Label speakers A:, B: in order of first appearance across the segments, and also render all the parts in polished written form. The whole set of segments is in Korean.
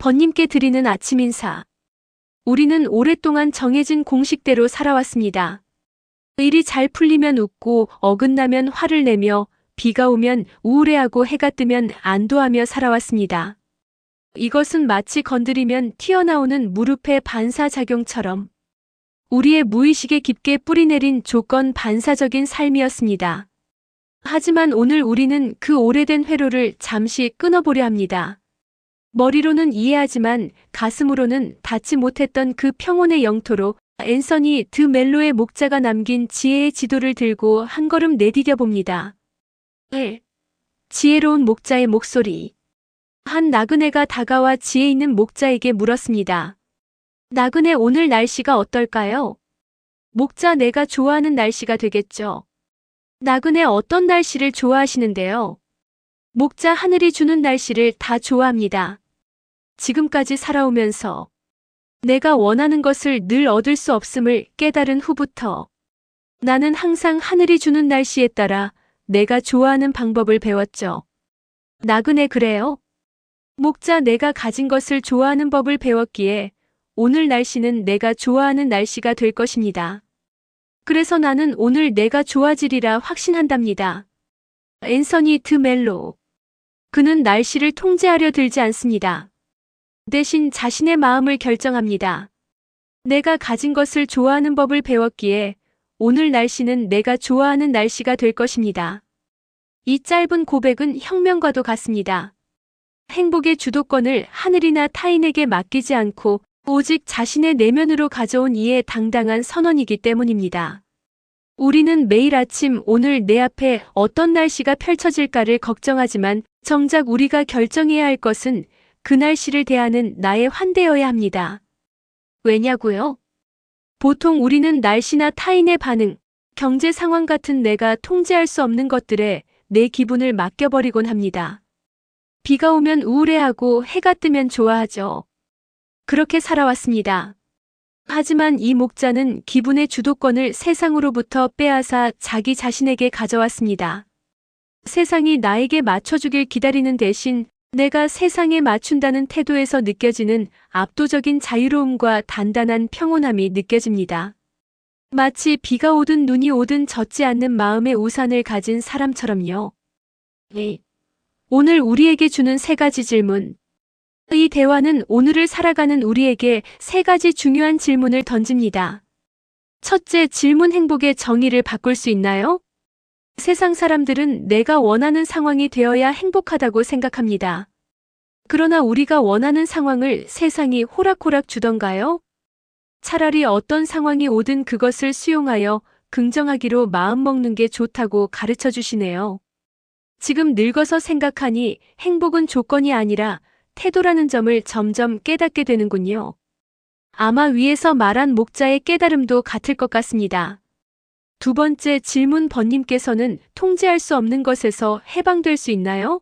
A: 번님께 드리는 아침 인사. 우리는 오랫동안 정해진 공식대로 살아왔습니다. 일이 잘 풀리면 웃고 어긋나면 화를 내며 비가 오면 우울해하고 해가 뜨면 안도하며 살아왔습니다. 이것은 마치 건드리면 튀어나오는 무릎의 반사작용처럼 우리의 무의식에 깊게 뿌리내린 조건 반사적인 삶이었습니다. 하지만 오늘 우리는 그 오래된 회로를 잠시 끊어보려 합니다. 머리로는 이해하지만 가슴으로는 닿지 못했던 그 평온의 영토로 앤서니 드 멜로의 목자가 남긴 지혜의 지도를 들고 한 걸음 내디뎌 봅니다. 지혜로운 목자의 목소리. 한 나그네가 다가와 지혜 있는 목자에게 물었습니다. 나그네, 오늘 날씨가 어떨까요? 목자, 내가 좋아하는 날씨가 되겠죠. 나그네, 어떤 날씨를 좋아하시는데요? 목자, 하늘이 주는 날씨를 다 좋아합니다. 지금까지 살아오면서 내가 원하는 것을 늘 얻을 수 없음을 깨달은 후부터 나는 항상 하늘이 주는 날씨에 따라 내가 좋아하는 방법을 배웠죠. 나그네, 그래요? 목자, 내가 가진 것을 좋아하는 법을 배웠기에 오늘 날씨는 내가 좋아하는 날씨가 될 것입니다. 그래서 나는 오늘 내가 좋아지리라 확신한답니다. 앤서니 드 멜로. 그는 날씨를 통제하려 들지 않습니다. 대신 자신의 마음을 결정합니다. 내가 가진 것을 좋아하는 법을 배웠기에 오늘 날씨는 내가 좋아하는 날씨가 될 것입니다. 이 짧은 고백은 혁명과도 같습니다. 행복의 주도권을 하늘이나 타인에게 맡기지 않고 오직 자신의 내면으로 가져온 이의 당당한 선언이기 때문입니다. 우리는 매일 아침 오늘 내 앞에 어떤 날씨가 펼쳐질까를 걱정하지만 정작 우리가 결정해야 할 것은 그 날씨를 대하는 나의 환대여야 합니다. 왜냐고요? 보통 우리는 날씨나 타인의 반응, 경제 상황 같은 내가 통제할 수 없는 것들에 내 기분을 맡겨버리곤 합니다. 비가 오면 우울해하고 해가 뜨면 좋아하죠. 그렇게 살아왔습니다. 하지만 이 목자는 기분의 주도권을 세상으로부터 빼앗아 자기 자신에게 가져왔습니다. 세상이 나에게 맞춰주길 기다리는 대신 내가 세상에 맞춘다는 태도에서 느껴지는 압도적인 자유로움과 단단한 평온함이 느껴집니다. 마치 비가 오든 눈이 오든 젖지 않는 마음의 우산을 가진 사람처럼요. 오늘 우리에게 주는 3가지 질문. 이 대화는 오늘을 살아가는 우리에게 3가지 중요한 질문을 던집니다. 첫째 질문, 행복의 정의를 바꿀 수 있나요? 세상 사람들은 내가 원하는 상황이 되어야 행복하다고 생각합니다. 그러나 우리가 원하는 상황을 세상이 호락호락 주던가요? 차라리 어떤 상황이 오든 그것을 수용하여 긍정하기로 마음먹는 게 좋다고 가르쳐 주시네요. 지금 늙어서 생각하니 행복은 조건이 아니라 태도라는 점을 점점 깨닫게 되는군요. 아마 위에서 말한 목자의 깨달음도 같을 것 같습니다. 두 번째 질문, 번님께서는 통제할 수 없는 것에서 해방될 수 있나요?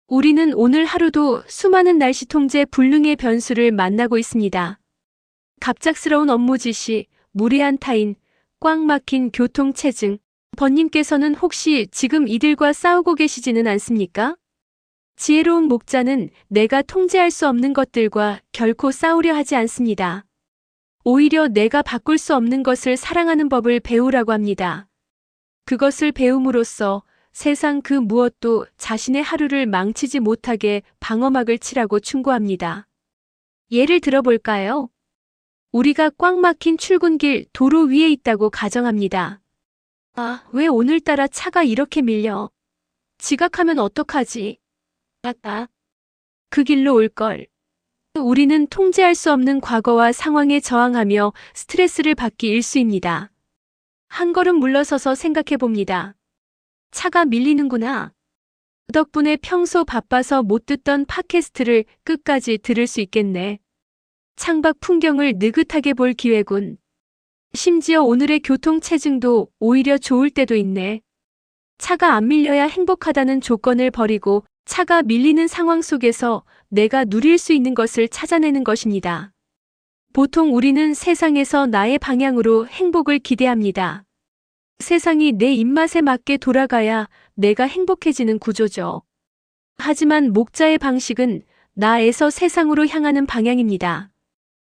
A: 우리는 오늘 하루도 수많은 날씨 통제 불능의 변수를 만나고 있습니다. 갑작스러운 업무 지시, 무례한 타인, 꽉 막힌 교통체증. 번님께서는 혹시 지금 이들과 싸우고 계시지는 않습니까? 지혜로운 목자는 내가 통제할 수 없는 것들과 결코 싸우려 하지 않습니다. 오히려 내가 바꿀 수 없는 것을 사랑하는 법을 배우라고 합니다. 그것을 배움으로써 세상 그 무엇도 자신의 하루를 망치지 못하게 방어막을 치라고 충고합니다. 예를 들어볼까요? 우리가 꽉 막힌 출근길 도로 위에 있다고 가정합니다. 왜 오늘따라 차가 이렇게 밀려? 지각하면 어떡하지? 그 길로 올걸. 우리는 통제할 수 없는 과거와 상황에 저항하며 스트레스를 받기 일쑤입니다. 한 걸음 물러서서 생각해 봅니다. 차가 밀리는구나. 덕분에 평소 바빠서 못 듣던 팟캐스트를 끝까지 들을 수 있겠네. 창밖 풍경을 느긋하게 볼 기회군. 심지어 오늘의 교통체증도 오히려 좋을 때도 있네. 차가 안 밀려야 행복하다는 조건을 버리고 차가 밀리는 상황 속에서 내가 누릴 수 있는 것을 찾아내는 것입니다. 보통 우리는 세상에서 나의 방향으로 행복을 기대합니다. 세상이 내 입맛에 맞게 돌아가야 내가 행복해지는 구조죠. 하지만 목자의 방식은 나에서 세상으로 향하는 방향입니다.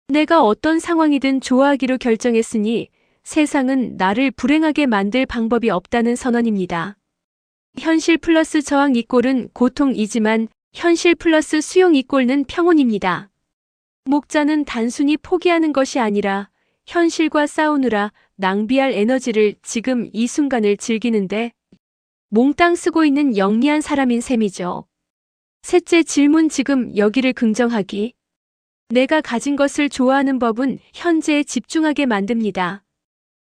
A: 내가 어떤 상황이든 좋아하기로 결정했으니 세상은 나를 불행하게 만들 방법이 없다는 선언입니다. 현실 플러스 저항 이꼴은 고통이지만 현실 플러스 수용 이꼴은 평온입니다. 목자는 단순히 포기하는 것이 아니라 현실과 싸우느라 낭비할 에너지를 지금 이 순간을 즐기는데 몽땅 쓰고 있는 영리한 사람인 셈이죠. 셋째 질문 지금 여기를 긍정하기. 내가 가진 것을 좋아하는 법은 현재에 집중하게 만듭니다.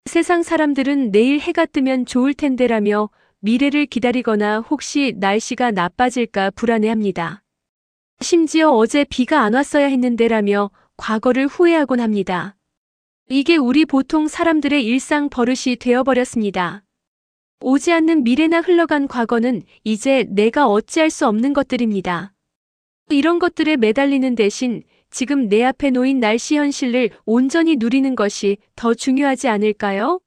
A: 세상 사람들은 내일 해가 뜨면 좋을 텐데라며 미래를 기다리거나 혹시 날씨가 나빠질까 불안해합니다. 심지어 어제 비가 안 왔어야 했는데라며 과거를 후회하곤 합니다. 이게 우리 보통 사람들의 일상 버릇이 되어버렸습니다. 오지 않는 미래나 흘러간 과거는 이제 내가 어찌할 수 없는 것들입니다. 이런 것들에 매달리는 대신 지금 내 앞에 놓인 날씨 현실을 온전히 누리는 것이 더 중요하지 않을까요?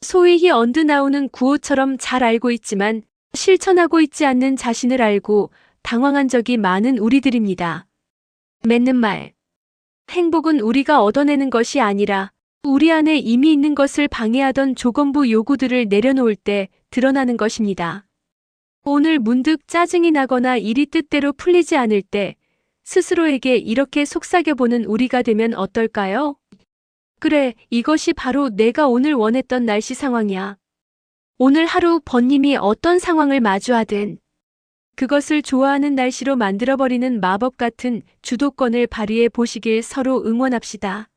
A: 소위 언뜻 나오는 구호처럼 잘 알고 있지만 실천하고 있지 않는 자신을 알고 당황한 적이 많은 우리들입니다. 맺는 말. 행복은 우리가 얻어내는 것이 아니라 우리 안에 이미 있는 것을 방해하던 조건부 요구들을 내려놓을 때 드러나는 것입니다. 오늘 문득 짜증이 나거나 일이 뜻대로 풀리지 않을 때 스스로에게 이렇게 속삭여보는 우리가 되면 어떨까요? 그래, 이것이 바로 내가 오늘 원했던 날씨 상황이야. 오늘 하루 번님이 어떤 상황을 마주하든 그것을 좋아하는 날씨로 만들어버리는 마법 같은 주도권을 발휘해 보시길 서로 응원합시다.